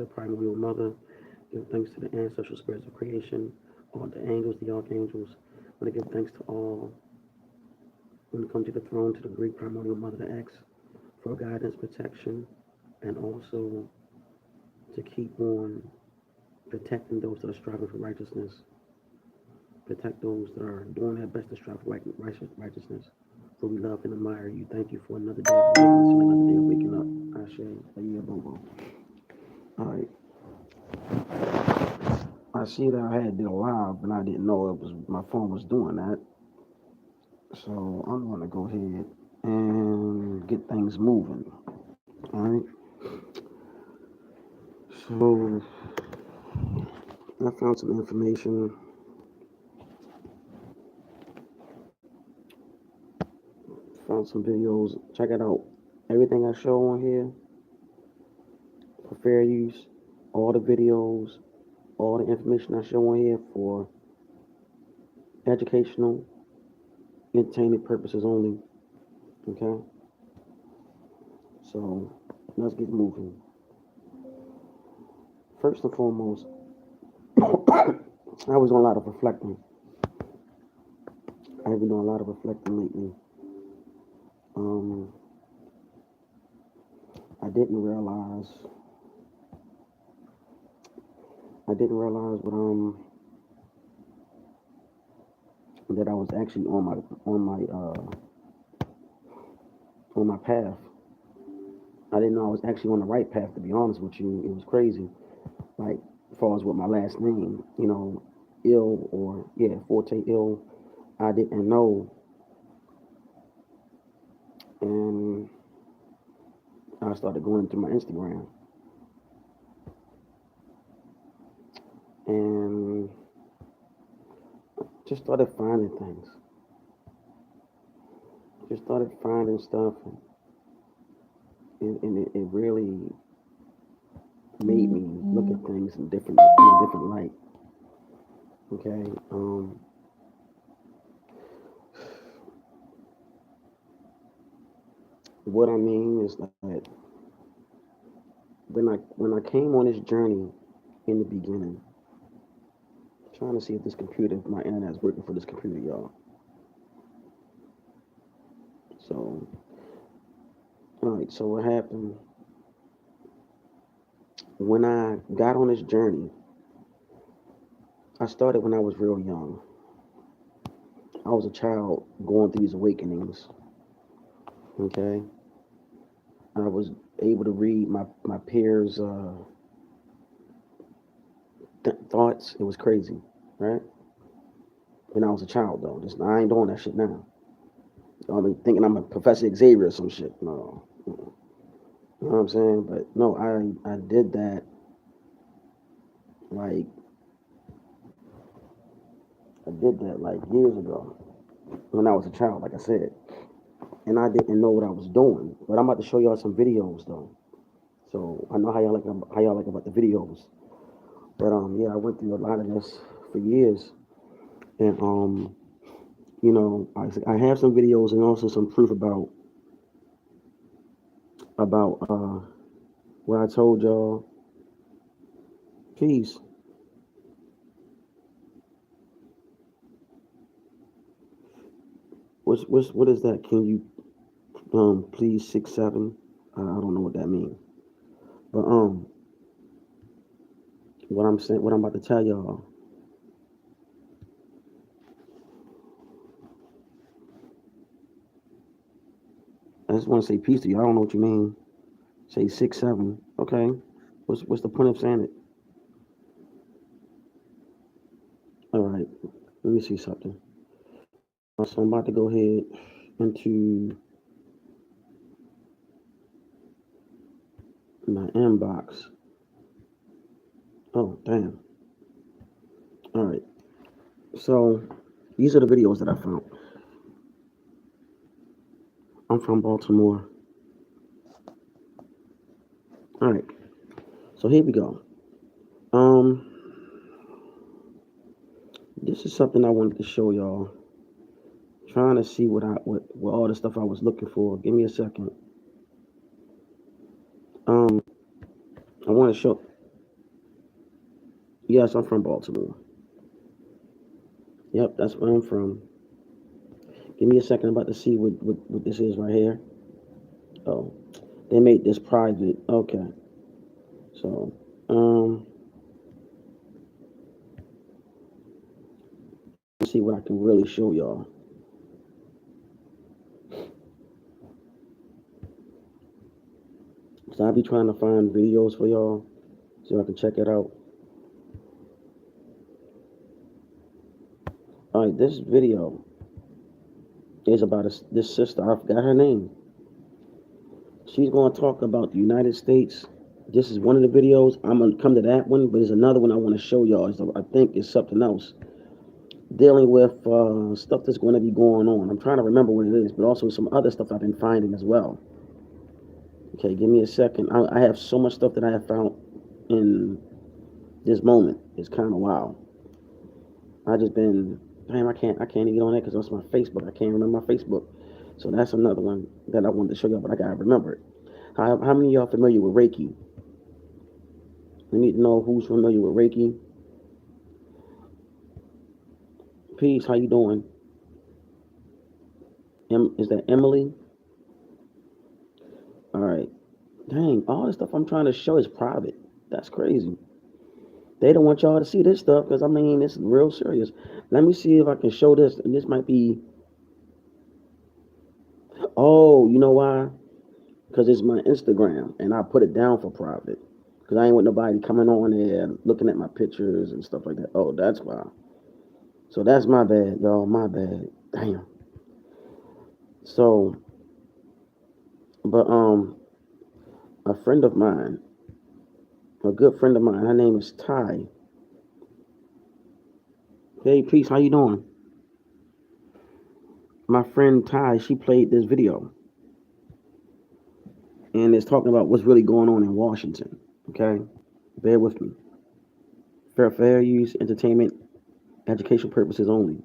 the primordial mother. Give thanks to the ancestral spirits of creation, all the angels, the archangels. I want to give thanks to all when we come to the throne, to the great primordial mother, to ask for guidance, protection, and also to keep on protecting those that are striving for righteousness. Protect those that are doing their best to strive for righteousness. For we love and admire you. Thank you for another day of awakening, another day of waking up. I say, a year, boom. All right. I see that I had did a live, and I didn't know it was my phone was doing that. So I'm gonna go ahead and get things moving. All right. So I found some information. Found some videos. Check it out. Everything I show on here for fair use. All the videos, all the information I show on here for educational, entertainment purposes only. Okay? So let's get moving. First and foremost, I was doing a lot of reflecting. I've been doing a lot of reflecting lately. Um, I didn't realize what that I was actually on my path. I didn't know I was actually on the right path, to be honest with you. It was crazy. Like, as far as with my last name, ill or, yeah, Forte ill, I didn't know. And I started going through my Instagram. And just started finding things. Just started finding stuff. And it really made me look at things in a different light. Okay. What I mean is that when I came on this journey in the beginning, trying to see if my internet is working for this computer, y'all. So, all right. So what happened when I got on this journey? I started when I was real young. I was a child going through these awakenings. Okay. I was able to read my peers' thoughts. It was crazy, right? When I was a child, though. I ain't doing that shit now. I mean, thinking I'm a Professor Xavier or some shit. No. You know what I'm saying? But no, I did that like years ago when I was a child, like I said. And I didn't know what I was doing. But I'm about to show y'all some videos though. So I know how y'all like about the videos. But yeah, I went through a lot of this for years. And I have some videos and also some proof about what I told y'all. Peace. What is that? Can you please 6-7? I don't know what that means. But what I'm about to tell y'all. I just want to say peace to you. I don't know what you mean. Say 6-7. Okay. What's the point of saying it? All right. Let me see something. So I'm about to go ahead into my inbox. Oh, damn. All right. So these are the videos that I found. I'm from Baltimore. All right. So here we go. Um, this is something I wanted to show y'all. Trying to see what all the stuff I was looking for. Give me a second. I want to show. Yes, I'm from Baltimore. Yep, that's where I'm from. Give me a second. I'm about to see what this is right here. Oh, they made this private. Okay. So, let's see what I can really show y'all. So I'll be trying to find videos for y'all so I can check it out. All right, this video is about this sister. I forgot her name. She's going to talk about the United States. This is one of the videos. I'm going to come to that one, but there's another one I want to show y'all. I think it's something else dealing with stuff that's going to be going on. I'm trying to remember what it is, but also some other stuff I've been finding as well. Okay, give me a second. I have so much stuff that I have found in this moment. It's kind of wild. I just been, damn, I can't even get on that because that's my Facebook. I can't remember my Facebook. So that's another one that I wanted to show y'all, but I gotta remember it. How many of y'all familiar with Reiki? We need to know who's familiar with Reiki. Peace, how you doing? Is that Emily? All right. Dang, all the stuff I'm trying to show is private. That's crazy. They don't want y'all to see this stuff because I mean it's real serious. Let me see if I can show this. And this might be. Oh, you know why? Because it's my Instagram and I put it down for private. Because I ain't want nobody coming on there looking at my pictures and stuff like that. Oh, that's why. So that's my bad, y'all. My bad. Damn. So, but a friend of mine, a good friend of mine, her name is Ty. Hey, peace. How you doing? My friend Ty, she played this video and it's talking about what's really going on in Washington. Okay, bear with me. Fair use, entertainment, education purposes only.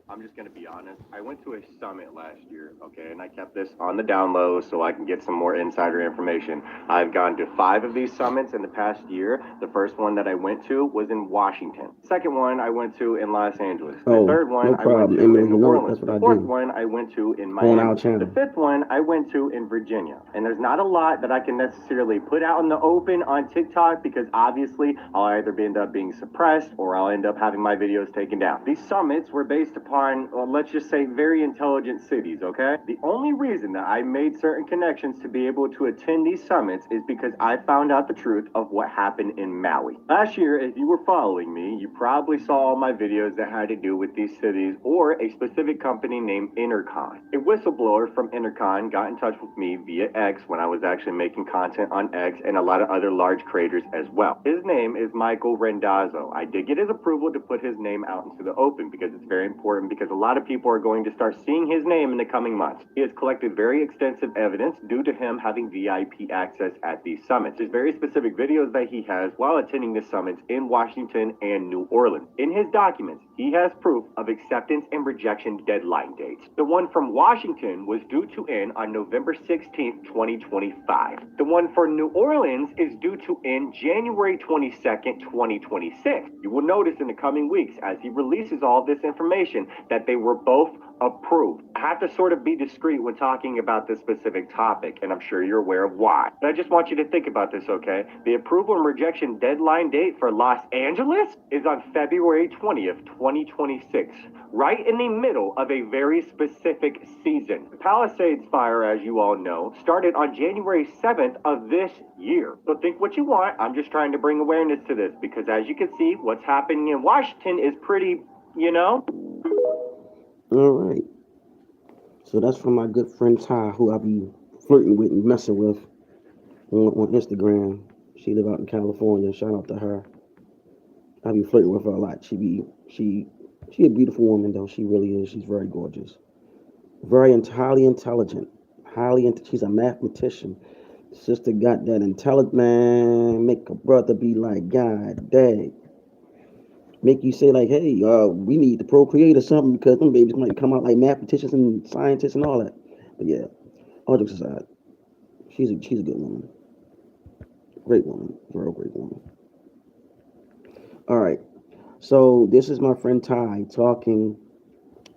I'm just going to be honest. I went to a summit last year, okay, and I kept this on the down low so I can get some more insider information. I've gone to 5 of these summits in the past year. The first one that I went to was in Washington. Second one I went to in Los Angeles. The Oh, third one no I went problem, to Emily. in You New know Orleans. that's what The I fourth do one I went to in on our Miami. The channel. fifth one I went to in Virginia. And there's not a lot that I can necessarily put out in the open on TikTok because obviously I'll either end up being suppressed or I'll end up having my videos taken down. These summits were based upon, well, let's just say very intelligent cities, okay? The only reason that I made certain connections to be able to attend these summits is because I found out the truth of what happened in Maui. Last year, if you were following me, you probably saw all my videos that had to do with these cities or a specific company named Intercon. A whistleblower from Intercon got in touch with me via X when I was actually making content on X and a lot of other large creators as well. His name is Michael Rendazzo. I did get his approval to put his name out into the open because it's very important because a lot of people are going to start seeing his name in the coming months. He has collected very extensive evidence due to him having VIP access at these summits. There's very specific videos that he has while attending the summits in Washington and New Orleans. In his documents, he has proof of acceptance and rejection deadline dates. The one from Washington was due to end on November 16th, 2025. The one for New Orleans is due to end January 22nd, 2026. You will notice in the coming weeks as he releases all this information that they were both approved. I have to sort of be discreet when talking about this specific topic, and I'm sure you're aware of why. But I just want you to think about this, okay? The approval and rejection deadline date for Los Angeles is on February 20th, 2026, right in the middle of a very specific season. The Palisades fire, as you all know, started on January 7th of this year. So think what you want. I'm just trying to bring awareness to this because as you can see, what's happening in Washington is pretty, you know? All right. So that's from my good friend Ty, who I be flirting with and messing with on Instagram. She live out in California. Shout out to her. I be flirting with her a lot. She a beautiful woman though. She really is. She's very gorgeous. Highly intelligent. She's a mathematician. Sister got that intelligent man. Make a brother be like, God dang. Make you say like, hey, we need to procreate or something because them babies might come out like mathematicians and scientists and all that. But yeah, all jokes aside, she's a good woman. Great woman, real great woman. All right. So this is my friend Ty talking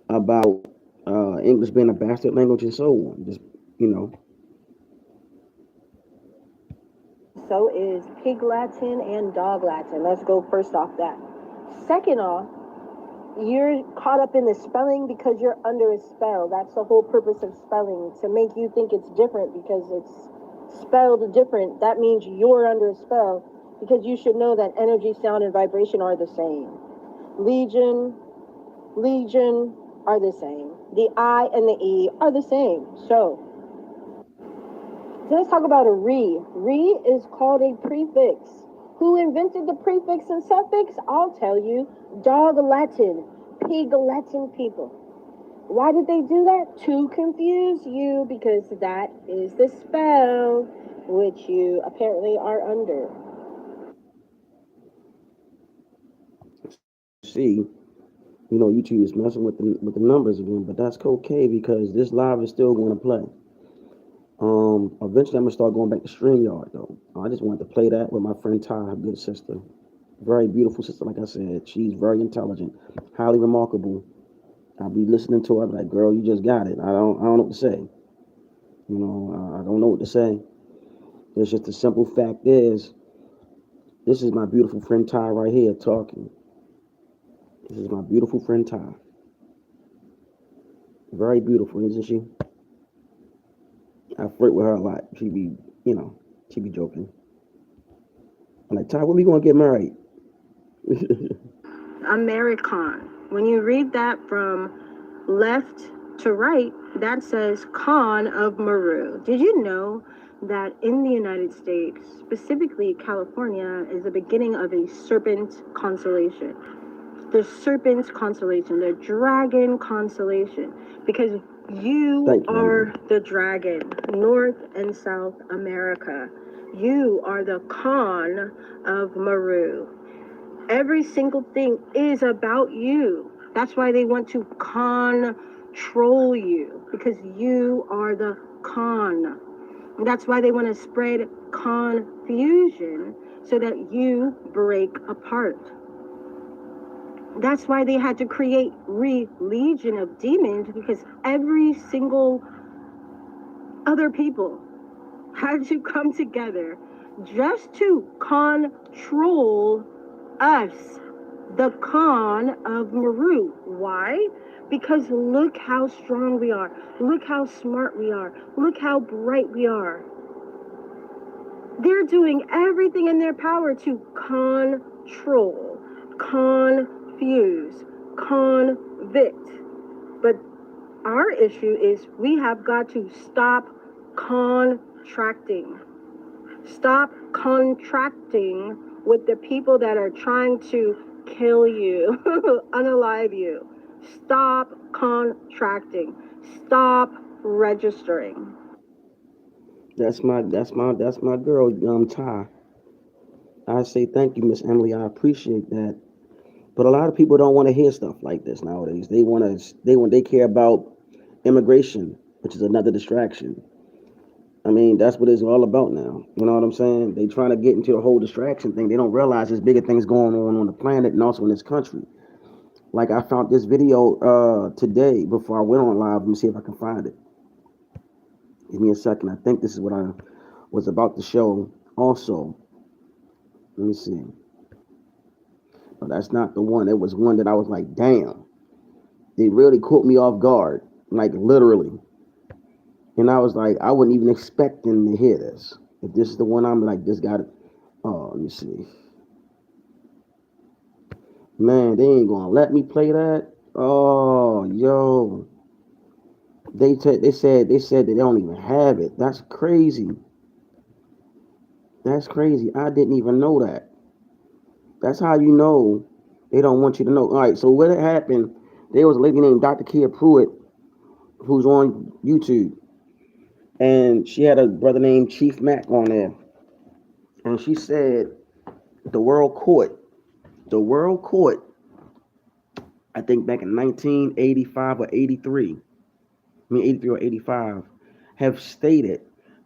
about English being a bastard language and so on. Just you know, So is Pig Latin and Dog Latin. Let's go first off that. Second off, you're caught up in the spelling because you're under a spell. That's the whole purpose of spelling, to make you think it's different because it's spelled different. That means you're under a spell because you should know that energy, sound, and vibration are the same. Legion, legion are the same. The I and the E are the same. So let's talk about a re. Re is called a prefix. Who invented the prefix and suffix? I'll tell you. Dog Latin, pig Latin people. Why did they do that? To confuse you, because that is the spell which you apparently are under. see, YouTube is messing with the numbers again, but that's okay because this live is still going to play. Eventually I'm gonna start going back to StreamYard though. I just wanted to play that with my friend Ty, her good sister. Very beautiful sister, like I said. She's very intelligent, highly remarkable. I'll be listening to her, I'll be like, girl, you just got it. I don't know what to say. I don't know what to say. It's just the simple fact is, this is my beautiful friend Ty right here talking. This is my beautiful friend Ty. Very beautiful, isn't she? I flirt with her a lot. She be joking. I'm like, Ty, when we gonna get married? American. When you read that from left to right, that says Khan of Meru. Did you know that in the United States, specifically California, is the beginning of a serpent constellation? The serpent constellation, the dragon constellation, because you are the dragon, North and South America. You are the Khan of Meru. Every single thing is about you. That's why they want to control you, because you are the Khan. And that's why they want to spread confusion so that you break apart. That's why they had to create legion of demons, because every single other people had to come together just to control us, the Khan of Meru. Why? Because look how strong we are. Look how smart we are. Look how bright we are. They're doing everything in their power to control, confuse, convict. But our issue is we have got to stop contracting. Stop contracting with the people that are trying to kill you, unalive you. Stop contracting. Stop registering. That's my girl, Ty. I say thank you, Miss Emily. I appreciate that. But a lot of people don't want to hear stuff like this nowadays. They care about immigration, which is another distraction. I mean, that's what it's all about now. You know what I'm saying? They trying to get into the whole distraction thing. They don't realize there's bigger things going on the planet and also in this country. Like I found this video today before I went on live. Let me see if I can find it. Give me a second. I think this is what I was about to show. Also, let me see. But that's not the one. It was one that I was like, damn. They really caught me off guard, like literally. And I was like, I wasn't even expecting to hear this. If this is the one, I'm like, this got it. Oh, let me see. Man, they ain't gonna let me play that. Oh, yo. They said they don't even have it. That's crazy. That's crazy. I didn't even know that. That's how you know they don't want you to know. All right, so what happened? There was a lady named Dr. Kia Pruitt who's on YouTube, and she had a brother named Chief Mac on there, and she said the world court, the world court, I think back in 1985 or 83, I mean 83 or 85, have stated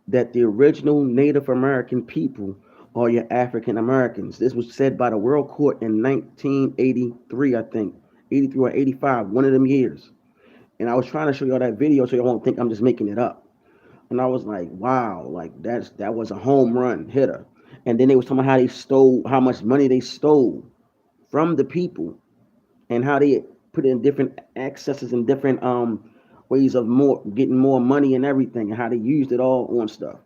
that the original Native American people all your African Americans. This was said by the World Court in 1983, I think, 83 or 85, one of them years. And I was trying to show y'all that video so y'all won't think I'm just making it up. And I was like, wow, like that was a home run hitter. And then they was talking about how they stole, how much money they stole from the people, and how they put in different accesses and different ways of more getting more money and everything, and how they used it all on stuff.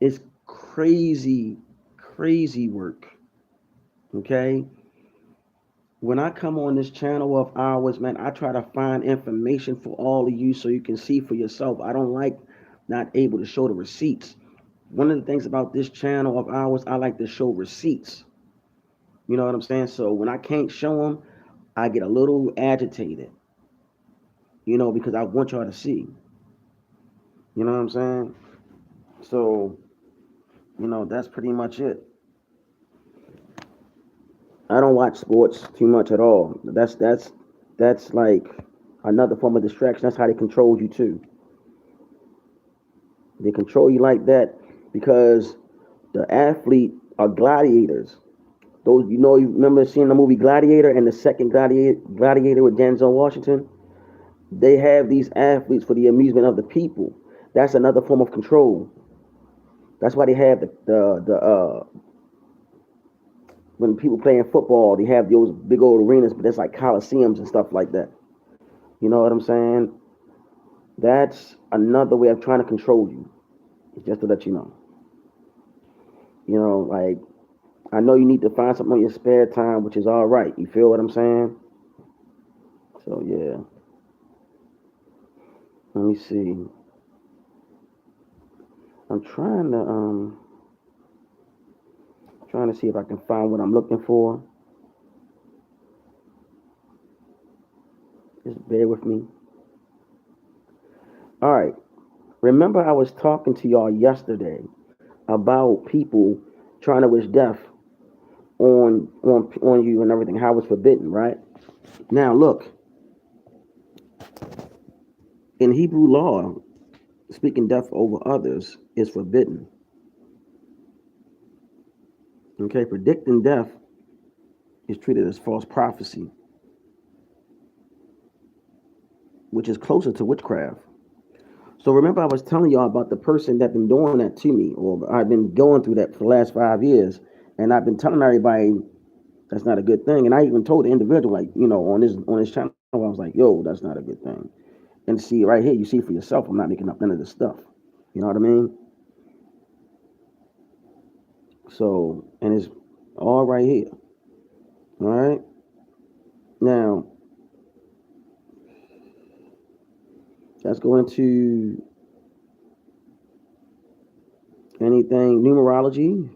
It's crazy, crazy work. Okay, when I come on this channel of ours, man, I try to find information for all of you so you can see for yourself. I don't like not able to show the receipts. One of the things about this channel of ours, I like to show receipts. You know what I'm saying? So when I can't show them, I get a little agitated, because I want y'all to see. You know what I'm saying? So, that's pretty much it. I don't watch sports too much at all. That's like another form of distraction. That's how they control you too. They control you like that because the athlete are gladiators. Those you remember seeing the movie Gladiator and the second Gladiator with Denzel Washington. They have these athletes for the amusement of the people. That's another form of control. That's why they have the when people playing football, they have those big old arenas, but that's like coliseums and stuff like that. You know what I'm saying? That's another way of trying to control you. Just to let you know. Like I know you need to find something on your spare time, which is all right. You feel what I'm saying? So yeah. Let me see. I'm trying to see if I can find what I'm looking for. Just bear with me. All right. Remember, I was talking to y'all yesterday about people trying to wish death on you and everything. How it's forbidden, right? Now, look. In Hebrew law, speaking death over others is forbidden. Okay, predicting death is treated as false prophecy, which is closer to witchcraft. So remember, I was telling y'all about the person that been doing that to me, or I've been going through that for the last 5 years, and I've been telling everybody that's not a good thing. And I even told the individual, like, on this channel, I was like, yo, that's not a good thing. And see right here, you see for yourself, I'm not making up none of this stuff. You know what I mean? So, and it's all right here. All right. Now, let's go into anything numerology.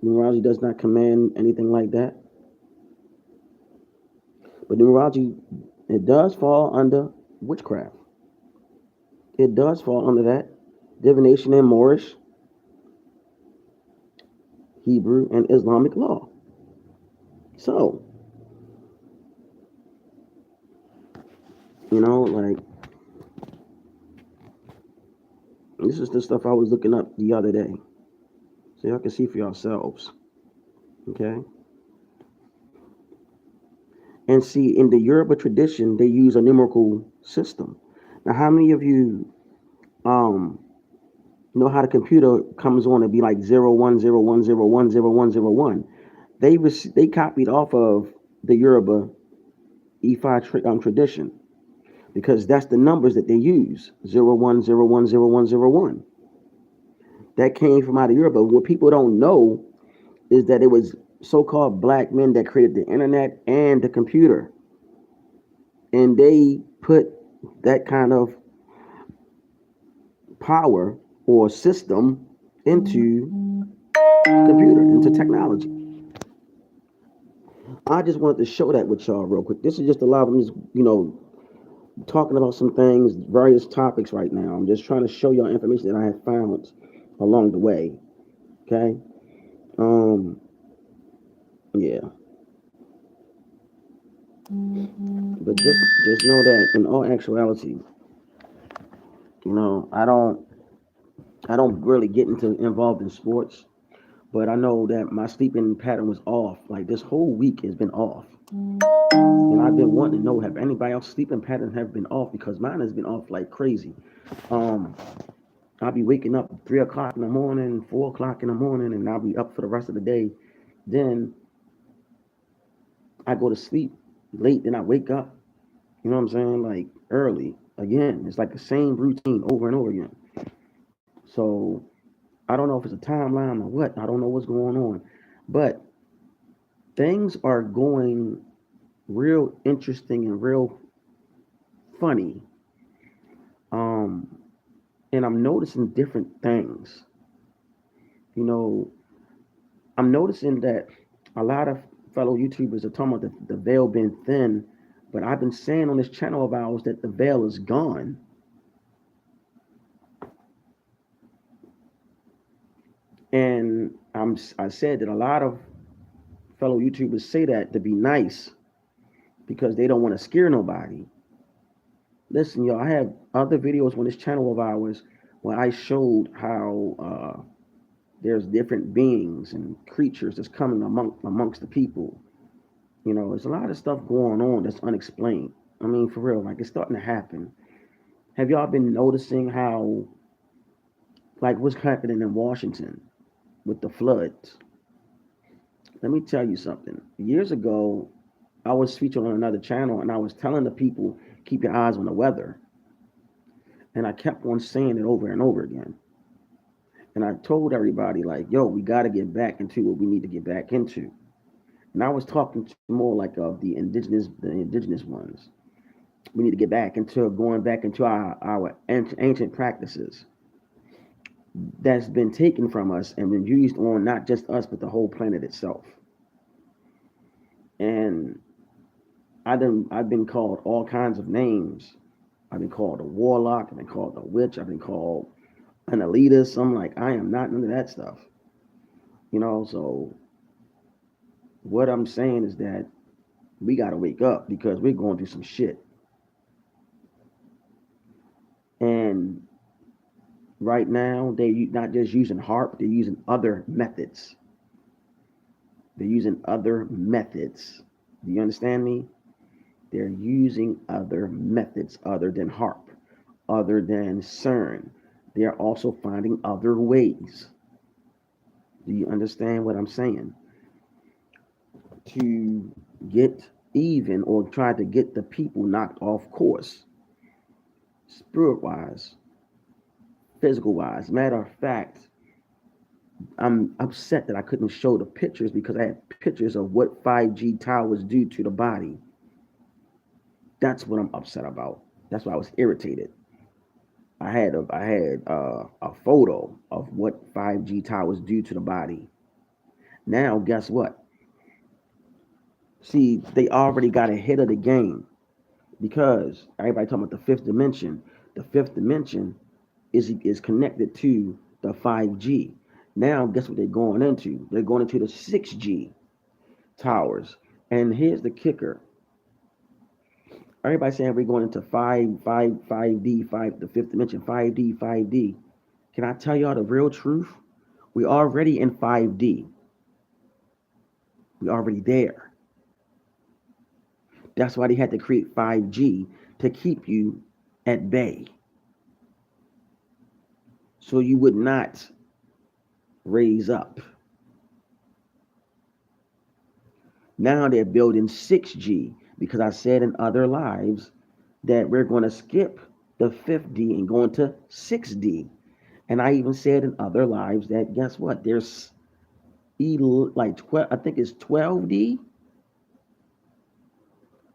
Numerology does not command anything like that. But numerology, it does fall under witchcraft. It does fall under that. Divination and Moorish, Hebrew, and Islamic law. So, like, this is the stuff I was looking up the other day. So y'all can see for yourselves. Okay? And see, in the Yoruba tradition, they use a numerical system. Now, how many of you um, know how the computer comes on and be like 0101010101? They copied off of the Yoruba Ifa tradition because that's the numbers that they use 01010101. That came from out of Europe. But what people don't know is that it was so-called black men that created the internet and the computer, and they put that kind of power or system into computer, into technology. I just wanted to show that with y'all real quick. This is just a lot of me, talking about some things, various topics right now. I'm just trying to show y'all information that I have found along the way. Okay. Yeah. But just know that in all actuality, I don't I don't really get into involved in sports, but I know that my sleeping pattern was off. Like this whole week has been off, and I've been wanting to know have anybody else sleeping pattern have been off because mine has been off like crazy. Um, I'll be waking up 3 o'clock in the morning, 4 o'clock in the morning, and I'll be up for the rest of the day. Then I go to sleep late, then I wake up. You know what I'm saying? Like early again. It's like the same routine over and over again. So I don't know if it's a timeline or what. I don't know what's going on, but things are going real interesting and real funny. Um, and I'm noticing different things. You know, I'm noticing that a lot of fellow YouTubers are talking about the veil being thin, but I've been saying on this channel of ours that the veil is gone. And I said that a lot of fellow YouTubers say that to be nice because they don't want to scare nobody. Listen, y'all, I have other videos on this channel of ours where I showed how there's different beings and creatures that's coming amongst the people. You know, there's a lot of stuff going on that's unexplained. I mean, for real, like it's starting to happen. Have y'all been noticing how, like, what's happening in Washington with the floods? Let me tell you something. Years ago, I was featured on another channel and I was telling the people, keep your eyes on the weather. And I kept on saying it over and over again. And I told everybody, like, yo, we got to get back into what we need to get back into. And I was talking to more like of the indigenous ones. We need to get back into going back into our ancient practices that's been taken from us and been used on not just us but the whole planet itself. And I've been called all kinds of names. I've been called a warlock. I've been called a witch. I've been called an elitist. I'm like, I am not none of that stuff. You know, so what I'm saying is that we got to wake up because we're going through some shit. And right now, they're not just using HARP, they're using other methods. They're using other methods. Do you understand me? They're using other methods other than HARP, other than CERN. They're also finding other ways. Do you understand what I'm saying? To get even or try to get the people knocked off course, spirit wise, physical wise. Matter of fact, I'm upset that I couldn't show the pictures because I had pictures of what 5G towers do to the body. That's what I'm upset about. That's why I was irritated. I had a photo of what 5G towers do to the body. Now, guess what? See, they already got ahead of the game because everybody talking about the fifth dimension. The fifth dimension is connected to the 5G. Now, guess what they're going into? They're going into the 6G towers. And here's the kicker. Everybody saying we're going into 5D, the fifth dimension, 5D, 5D. Can I tell y'all the real truth? We're already in 5D. We're already there. That's why they had to create 5G to keep you at bay. So you would not raise up. Now they're building 6G because I said in other lives that we're going to skip the 5D and go into 6D. And I even said in other lives that guess what? There's like 12, I think it's 12D.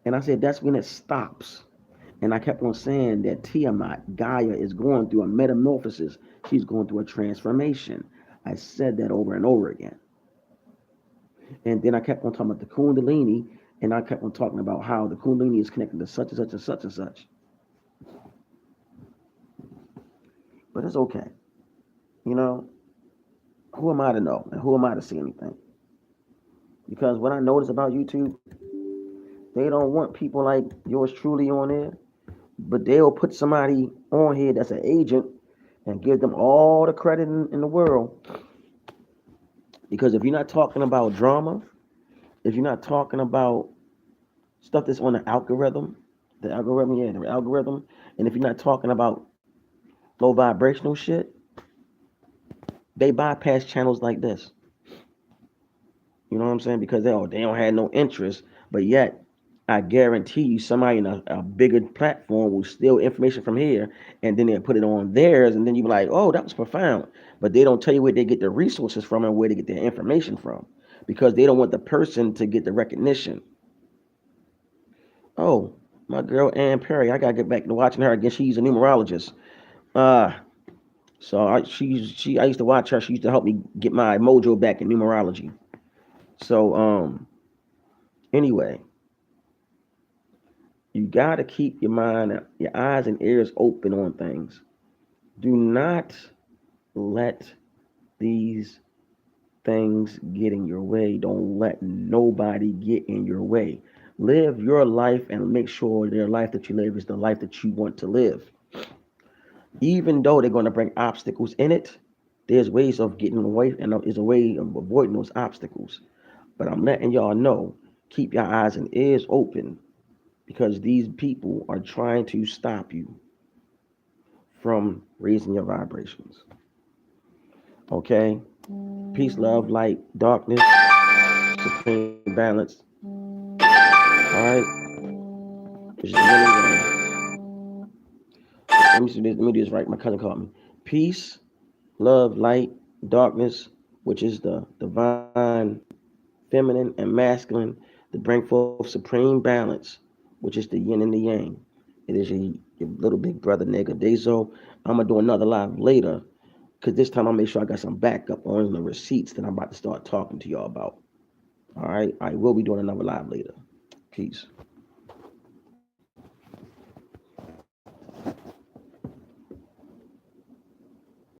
And I said that's when it stops. And I kept on saying that Tiamat, Gaia, is going through a metamorphosis. She's going through a transformation. I said that over and over again. And then I kept on talking about the Kundalini, and I kept on talking about how the Kundalini is connected to such and such and such and such. But it's okay. You know, who am I to know? And who am I to say anything? Because what I notice about YouTube, they don't want people like yours truly on there, but they'll put somebody on here that's an agent and give them all the credit in the world. Because if you're not talking about drama, if you're not talking about stuff that's on the algorithm, and if you're not talking about low vibrational shit, they bypass channels like this. You know what I'm saying? Because they don't have no interest, but yet I guarantee you somebody in a bigger platform will steal information from here and then they'll put it on theirs and then you be like, oh, that was profound. But they don't tell you where they get their resources from and where they get their information from. Because they don't want the person to get the recognition. Oh, my girl Ann Perry, I gotta get back to watching her again. She's a numerologist. Uh I used to watch her. She used to help me get my mojo back in numerology. So anyway, you gotta keep your mind, your eyes and ears open on things. Do not let these things get in your way. Don't let nobody get in your way. Live your life and make sure their life that you live is the life that you want to live. Even though they're going to bring obstacles in it, there's ways of getting away and there's a way of avoiding those obstacles. But I'm letting y'all know, keep your eyes and ears open because these people are trying to stop you from raising your vibrations. Okay? Peace, love, light, darkness, supreme balance. Alright? Which is the winning way. Let me see this. Let me do this right. My cousin called me. Peace, love, light, darkness, which is the divine, feminine, and masculine, to bring forth supreme balance, which is the yin and the yang. It is your little big brother, nigga. Dezo. I'm going to do another live later because this time I'll make sure I got some backup on the receipts that I'm about to start talking to y'all about. All right? I will be doing another live later. Peace.